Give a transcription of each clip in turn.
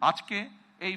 আজকে এই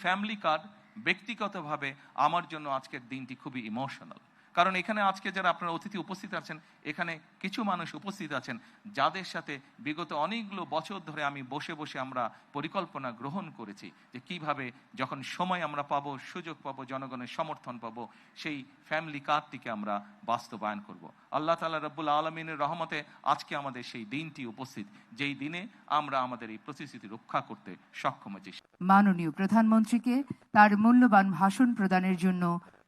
family card ব্যক্তিগতভাবে আমার জন্য আজকের দিনটি খুবই ইমোশনাল। কারণ এখানে আজকে যারা আপনারা অতিথি উপস্থিত আছেন, এখানে কিছু মানুষ উপস্থিত আছেন যাদের সাথে বিগত অনেকগুলো বছর ধরে আমি বসে বসে আমরা পরিকল্পনা গ্রহণ করেছি যে কিভাবে যখন সময় আমরা পাবো, সুযোগ পাবো, জনগণের সমর্থন পাবো, সেই ফ্যামিলি কার্ডটিকে আমরা বাস্তবায়ন করব। আল্লাহ তাআলা রব্বুল আলামিনের রহমতে আজকে আমাদের সেই দিনটি উপস্থিত, যেই দিনে আমরা আমাদের এই প্রতিশ্রুতি রক্ষা করতে সক্ষম হয়েছি। মাননীয় প্রধানমন্ত্রীকে তার মূল্যবান ভাষণ প্রদানের জন্য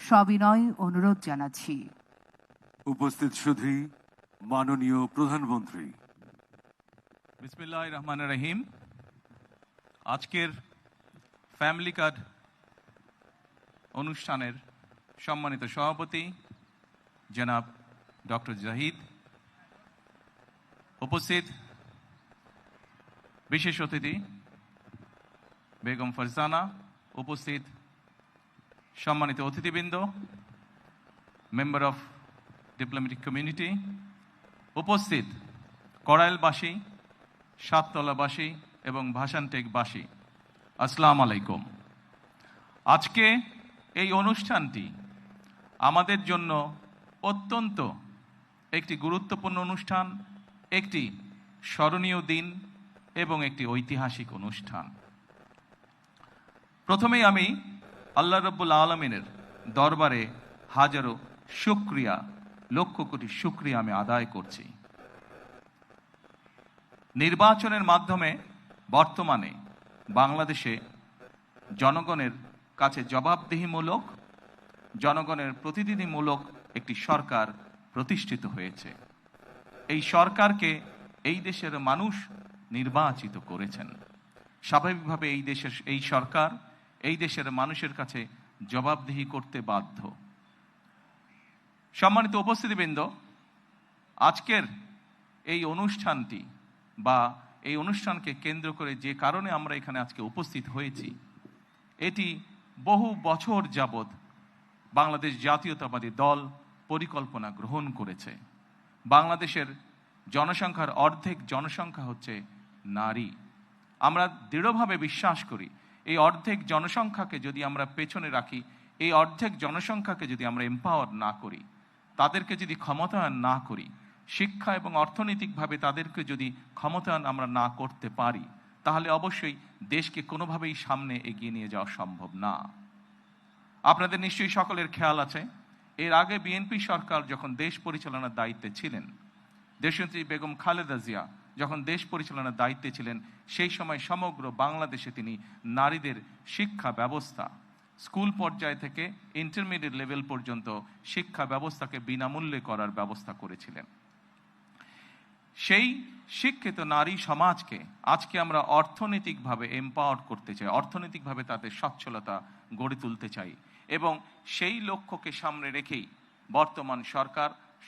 সবিনয় অনুরোধ জানাচ্ছি। উপস্থিত সুধী মাননীয় প্রধানমন্ত্রী। বিসমিল্লাহির রহমানির রহিম। আজকের ফ্যামিলি কার্ড অনুষ্ঠানের সম্মানিত সভাপতি জনাব ডক্টর জাহিদ, উপস্থিত বিশেষ অতিথি বেগম ফারজানা, উপস্থিত সম্মানিত অতিথিবৃন্দ, মেম্বার অফ ডিপ্লোম্যাটিক কমিউনিটি, উপস্থিত কড়াইলবাসী, সাততলাবাসী এবং ভাষানটেকবাসী, আসসালামু আলাইকুম। আজকে এই অনুষ্ঠানটি আমাদের জন্য অত্যন্ত একটি গুরুত্বপূর্ণ অনুষ্ঠান, একটি স্মরণীয় দিন এবং একটি ঐতিহাসিক অনুষ্ঠান। প্রথমেই আমি আল্লাহ রাব্বুল আলামিনের দরবারে হাজারো শুকরিয়া, লক্ষ কোটি শুকরিয়া আমি আদায় করছি। নির্বাচনের মাধ্যমে বর্তমানে বাংলাদেশে জনগণের কাছে জবাবদিহিমূলক, জনগণের প্রতিনিধিমূলক একটি সরকার প্রতিষ্ঠিত হয়েছে। এই সরকারকে এই দেশের মানুষ নির্বাচিত করেছেন। স্বাভাবিকভাবে এই সরকার এই দেশের মানুষের কাছে জবাবদিহি করতে বাধ্য। সম্মানিত উপস্থিতিবৃন্দ, আজকের এই অনুষ্ঠানটি বা এই অনুষ্ঠানকে কেন্দ্র করে যে কারণে আমরা এখানে আজকে উপস্থিত হয়েছি, এটি বহু বছর যাবৎ বাংলাদেশ জাতীয়তাবাদী দল পরিকল্পনা গ্রহণ করেছে। বাংলাদেশের জনসংখ্যার অর্ধেক জনসংখ্যা হচ্ছে নারী। আমরা দৃঢ়ভাবে বিশ্বাস করি এই অর্ধেক জনসংখ্যাকে যদি আমরা পেছনে রাখি, এই অর্ধেক জনসংখ্যাকে যদি আমরা এম্পাওয়ার না করি, তাদেরকে যদি ক্ষমতায়ন না করি, শিক্ষা এবং অর্থনৈতিকভাবে তাদেরকে যদি ক্ষমতায়ন আমরা না করতে পারি, তাহলে অবশ্যই দেশকে কোনোভাবেই সামনে এগিয়ে নিয়ে যাওয়া সম্ভব না। আপনাদের নিশ্চয়ই সকলের খেয়াল আছে, এর আগে বিএনপি সরকার যখন দেশ পরিচালনার দায়িত্বে ছিলেন, দেশনেত্রী বেগম খালেদা জিয়া যখন দেশ পরিচালনার দায়িত্বে ছিলেন, সেই সময় সমগ্র বাংলাদেশে তিনি নারীদের শিক্ষা ব্যবস্থা, স্কুল পর্যায় থেকে ইন্টারমিডিয়েট লেভেল পর্যন্ত শিক্ষা ব্যবস্থাকে বিনামূল্যে করার ব্যবস্থা করেছিলেন। সেই শিক্ষিত নারী সমাজকে আজকে আমরা অর্থনৈতিকভাবে এম্পাওয়ার করতে চাই, অর্থনৈতিকভাবে তাদের সচ্ছলতা গড়ে তুলতে চাই, এবং সেই লক্ষ্যকে সামনে রেখেই বর্তমান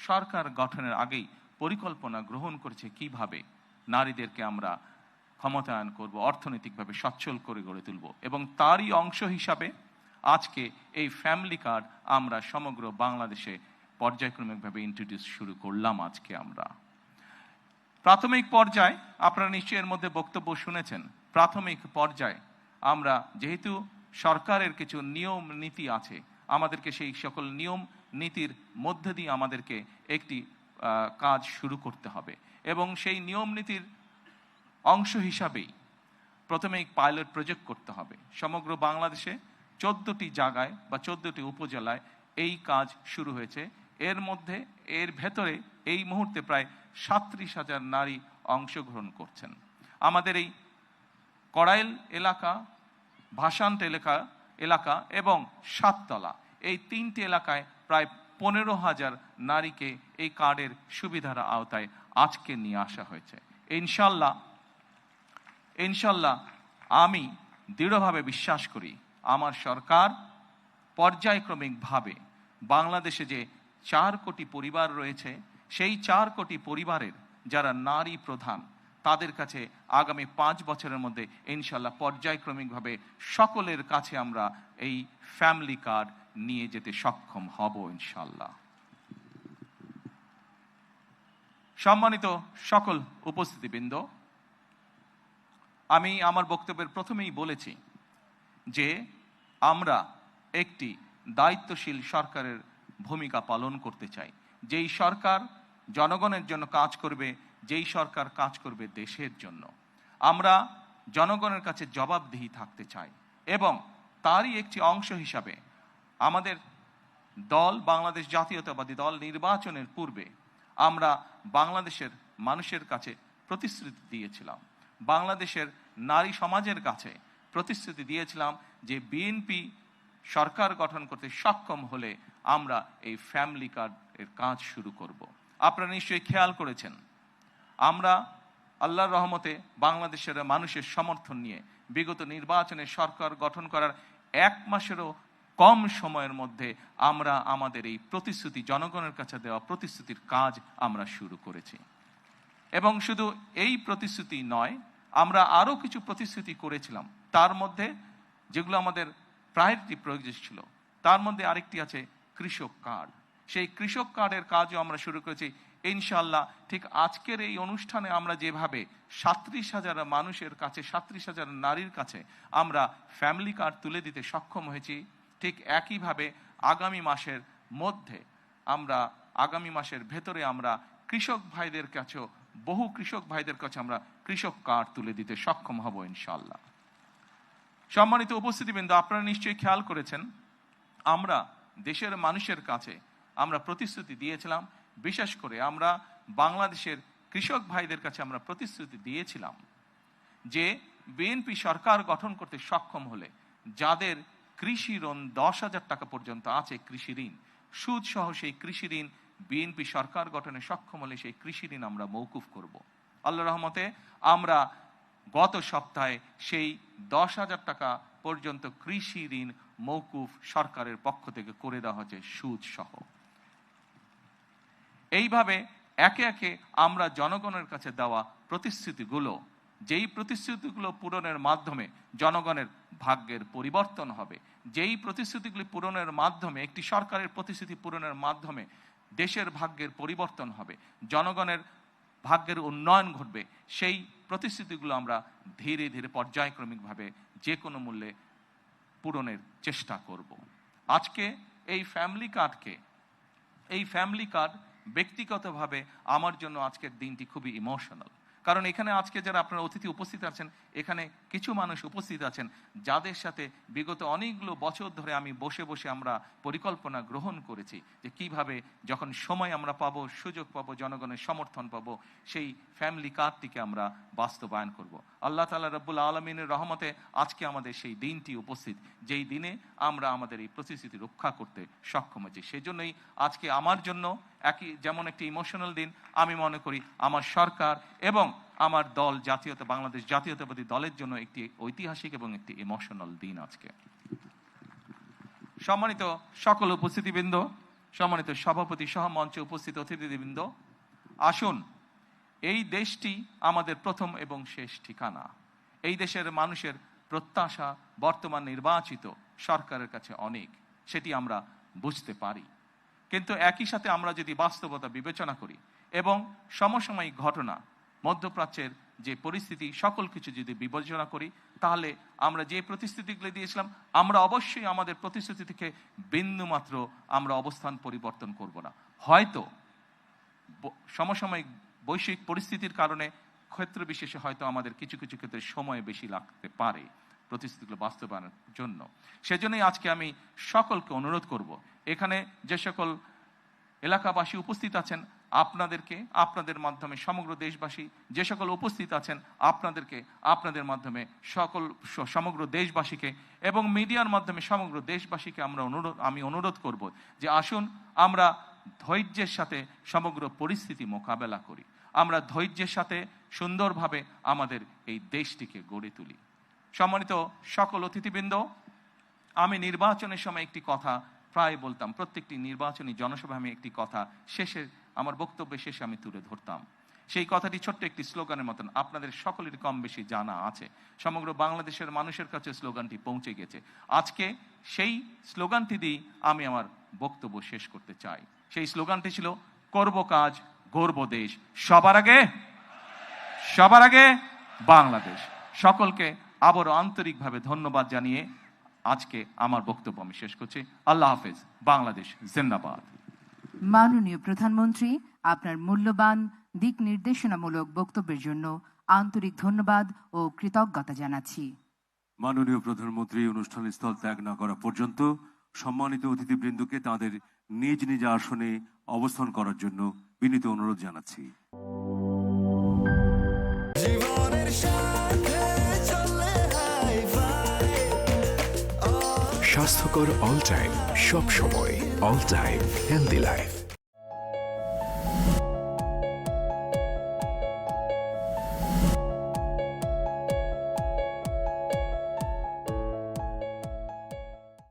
সরকার গঠনের আগেই পরিকল্পনা গ্রহণ করেছে কিভাবে নারীদেরকে আমরা ক্ষমতায়ন করব, অর্থনৈতিকভাবে সচ্ছল করে গড়ে তুলব। এবং তারই অংশ হিসাবে আজকে এই ফ্যামিলি কার্ড আমরা সমগ্র বাংলাদেশে পর্যায়ক্রমিকভাবে ইন্ট্রোডিউস শুরু করলাম। আজকে আমরা প্রাথমিক পর্যায়ে, আপনারা নিশ্চয়ই এর মধ্যে বক্তব্য শুনেছেন, প্রাথমিক পর্যায়ে আমরা যেহেতু সরকারের কিছু নিয়ম নীতি আছে, আমাদেরকে সেই সকল নিয়ম নীতির মধ্যে দিয়ে আমাদেরকে একটি কাজ শুরু করতে হবে, এবং সেই নিয়ম নীতির অংশ হিসাবেই প্রথমে পাইলট প্রজেক্ট করতে হবে। সমগ্র বাংলাদেশে 14টি জায়গায় বা 14টি উপজেলায় এই কাজ শুরু হয়েছে। এর ভেতরে এই মুহূর্তে প্রায় 37,000 নারী অংশগ্রহণ করছেন। আমাদের এই কড়াইল এলাকা, ভাষান্ট এলাকা এবং সাততলা, এই 3টি এলাকায় প্রায় 15,000 নারীকে এই কার্ডের সুবিধার আওতায় আজকে নিয়ে আসা হয়েছে। ইনশাল্লাহ আমি দৃঢ়ভাবে বিশ্বাস করি আমার সরকার পর্যায়ক্রমিকভাবে বাংলাদেশে যে 4 কোটি পরিবার রয়েছে, সেই 4 কোটি পরিবারের যারা নারী প্রধান, তাদের কাছে আগামী 5 বছরের মধ্যে ইনশাল্লাহ পর্যায়ক্রমিকভাবে সকলের কাছে আমরা এই ফ্যামিলি কার্ড নিয়ে যেতে সক্ষম হব ইনশাল্লাহ। সম্মানিত সকল উপস্থিতিবৃন্দ, আমি আমার বক্তব্যের প্রথমেই বলেছি যে আমরা একটি দায়িত্বশীল সরকারের ভূমিকা পালন করতে চাই, যেই সরকার জনগণের জন্য কাজ করবে, যেই সরকার কাজ করবে দেশের জন্য। আমরা জনগণের কাছে জবাবদিহি থাকতে চাই এবং তারই একটি অংশ হিসাবে আমাদের দল, বাংলাদেশ জাতীয়তাবাদী দল, নির্বাচনের পূর্বে আমরা বাংলাদেশের মানুষের কাছে প্রতিশ্রুতি দিয়েছিলাম, বাংলাদেশের নারী সমাজের কাছে প্রতিশ্রুতি দিয়েছিলাম যে বিএনপি সরকার গঠন করতে সক্ষম হলে আমরা এই ফ্যামিলি কার্ডের কাজ শুরু করব। আপনারা নিশ্চয়ই খেয়াল করেছেন, আমরা আল্লাহর রহমতে বাংলাদেশের মানুষের সমর্থন নিয়ে বিগত নির্বাচনে সরকার গঠন করার 1 মাসেরও কম সময়ের মধ্যে আমরা আমাদের এই প্রতিশ্রুতি, জনগণের কাছে দেওয়া প্রতিশ্রুতির কাজ আমরা শুরু করেছি। এবং শুধু এই প্রতিশ্রুতি নয়, আমরা আরও কিছু প্রতিশ্রুতি করেছিলাম, তার মধ্যে যেগুলো আমাদের প্রায়োরিটি প্রয়োজন ছিল, তার মধ্যে আরেকটি আছে কৃষক কার্ড। সেই কৃষক কার্ডের কাজও আমরা শুরু করেছি ইনশাআল্লাহ। ঠিক আজকের এই অনুষ্ঠানে আমরা যেভাবে 37,000 মানুষের কাছে, 37,000 নারীর কাছে আমরা ফ্যামিলি কার্ড তুলে দিতে সক্ষম হয়েছি, ঠিক একইভাবে আগামী মাসের মধ্যে আমরা, আগামী মাসের ভেতরে আমরা কৃষক ভাইদের কাছেও, বহু কৃষক ভাইদের কাছে আমরা কৃষক কার্ড তুলে দিতে সক্ষম হব ইনশাআল্লাহ। সম্মানিত উপস্থিতিবৃন্দ, আপনারা নিশ্চয়ই খেয়াল করেছেন, আমরা দেশের মানুষের কাছে আমরা প্রতিশ্রুতি দিয়েছিলাম, বিশেষ করে আমরা বাংলাদেশের কৃষক ভাইদের কাছে আমরা প্রতিশ্রুতি দিয়েছিলাম যে বিএনপি সরকার গঠন করতে সক্ষম হলে যাদের কৃষি ঋণ 10,000 টাকা পর্যন্ত আছে, কৃষি ঋণ সুদ সহ, সেই কৃষি ঋণ বিএনপি সরকার গঠনে সক্ষম হলে সেই কৃষি ঋণ আমরা মওকুফ করব। আল্লাহর রহমতে আমরা গত সপ্তাহে সেই 10,000 টাকা পর্যন্ত কৃষি ঋণ মওকুফ সরকারের পক্ষ থেকে করে দেওয়া হয়েছে সুদ সহ। এইভাবে একে একে আমরা জনগণের কাছে দেওয়া প্রতিশ্রুতিগুলো, যেই প্রতিশ্রুতিগুলো পূরণের মাধ্যমে জনগণের ভাগ্যের পরিবর্তন হবে, যেই প্রতিশ্রুতিগুলি পূরণের মাধ্যমে, একটি সরকারের প্রতিশ্রুতি পূরণের মাধ্যমে দেশের ভাগ্যের পরিবর্তন হবে, জনগণের ভাগ্যের উন্নয়ন ঘটবে, সেই প্রতিশ্রুতিগুলো আমরা ধীরে ধীরে পর্যায়ক্রমিকভাবে যে কোনো মূল্যে পূরণের চেষ্টা করব। আজকে এই ফ্যামিলি কার্ড ব্যক্তিগতভাবে আমার জন্য আজকের দিনটি খুবই ইমোশনাল। কারণ এখানে আজকে যারা আপনারা অতিথি উপস্থিত আছেন, এখানে কিছু মানুষ উপস্থিত আছেন যাদের সাথে বিগত অনেকগুলো বছর ধরে আমি বসে বসে আমরা পরিকল্পনা গ্রহণ করেছি যে কিভাবে যখন সময় আমরা পাবো, সুযোগ পাবো, জনগণের সমর্থন পাবো, সেই ফ্যামিলি কার্ডটিকে আমরা বাস্তবায়ন করব। আল্লাহ তাআলা রব্বুল আলামিনের রহমতে আজকে আমাদের সেই দিনটি উপস্থিত, যেই দিনে আমরা আমাদের এই প্রতিশ্রুতি রক্ষা করতে সক্ষম হয়েছি। সেজন্যই আজকে আমার জন্য যেমন একটি ইমোশনাল দিন, আমি মনে করি আমার সরকার এবং আমার দল, বাংলাদেশ জাতীয়তাবাদী দলের জন্য একটি ঐতিহাসিক এবং একটি ইমোশনাল দিন আজকে। সম্মানিত সকল উপস্থিতিবৃন্দ, সম্মানিত সভাপতি সহ মঞ্চে উপস্থিত অতিথিবৃন্দ, আসুন, এই দেশটি আমাদের প্রথম এবং শেষ ঠিকানা। এই দেশের মানুষের প্রত্যাশা বর্তমান নির্বাচিত সরকারের কাছে অনেক, সেটি আমরা বুঝতে পারি। কিন্তু একই সাথে আমরা যদি বাস্তবতা বিবেচনা করি এবং সমসাময়িক ঘটনা, মধ্যপ্রাচ্যের যে পরিস্থিতি, সকল কিছু যদি বিবেচনা করি, তাহলে আমরা যে প্রতিশ্রুতিগুলো দিয়েছিলাম, আমরা অবশ্যই আমাদের প্রতিশ্রুতি থেকে বিন্দুমাত্র আমরা অবস্থান পরিবর্তন করব না। হয়তো সমসাময়িক বৈশ্বিক পরিস্থিতির কারণে ক্ষেত্র বিশেষে হয়তো আমাদের কিছু কিছু ক্ষেত্রে সময় বেশি লাগতে পারে প্রতিশ্রুতিগুলো বাস্তবায়নের জন্য। সেজন্যই আজকে আমি সকলকে অনুরোধ করব, এখানে যে সকল এলাকাবাসী উপস্থিত আছেন, আপনাদেরকে, আপনাদের মাধ্যমে সমগ্র দেশবাসী যে সকল উপস্থিত আছেন, আপনাদেরকে, আপনাদের মাধ্যমে সমগ্র দেশবাসীকে এবং মিডিয়ার মাধ্যমে সমগ্র দেশবাসীকে আমি অনুরোধ করব যে আসুন আমরা ধৈর্যের সাথে সমগ্র পরিস্থিতি মোকাবেলা করি, আমরা ধৈর্যের সাথে সুন্দরভাবে আমাদের এই দেশটিকে গড়ে তুলি। সম্মানিত সকল অতিথিবৃন্দ, আমি নির্বাচনের সময় একটি কথা প্রায় বলতাম, প্রত্যেকটি নির্বাচনী জনসভায় আমি একটি কথা আমার বক্তব্যের শেষে আমি তুলে ধরতাম। সেই কথাটি ছোট্ট একটি স্লোগানের মতন, আপনাদের সকলের কম বেশি জানা আছে, সমগ্র বাংলাদেশের মানুষের কাছে স্লোগানটি পৌঁছে গেছে। আজকে সেই স্লোগানটি দিয়ে আমি আমার বক্তব্য শেষ করতে চাই। সেই স্লোগানটি ছিল, করব কাজ, গড়ব দেশ, সবার আগে বাংলাদেশ। সকলকে আবারও আন্তরিকভাবে ধন্যবাদ জানিয়ে আজকে আমার বক্তব্য আমি শেষ করছি। আল্লাহ হাফেজ। বাংলাদেশ জিন্দাবাদ। মাননীয় প্রধানমন্ত্রী, আপনার মূল্যবান দিক নির্দেশনামূলক বক্তব্যের জন্য আন্তরিক ধন্যবাদ ও কৃতজ্ঞতা জানাচ্ছি। মাননীয় প্রধানমন্ত্রী অনুষ্ঠান স্থল ত্যাগ না করা পর্যন্ত সম্মানিত অতিথিবৃন্দকে তাদের নিজ নিজ আসনে অবস্থান করার জন্য বিনীত অনুরোধ জানাচ্ছি। স্বাস্থ্যকর অল টাইম, সব সময় অল টাইম হেলদি লাইফ।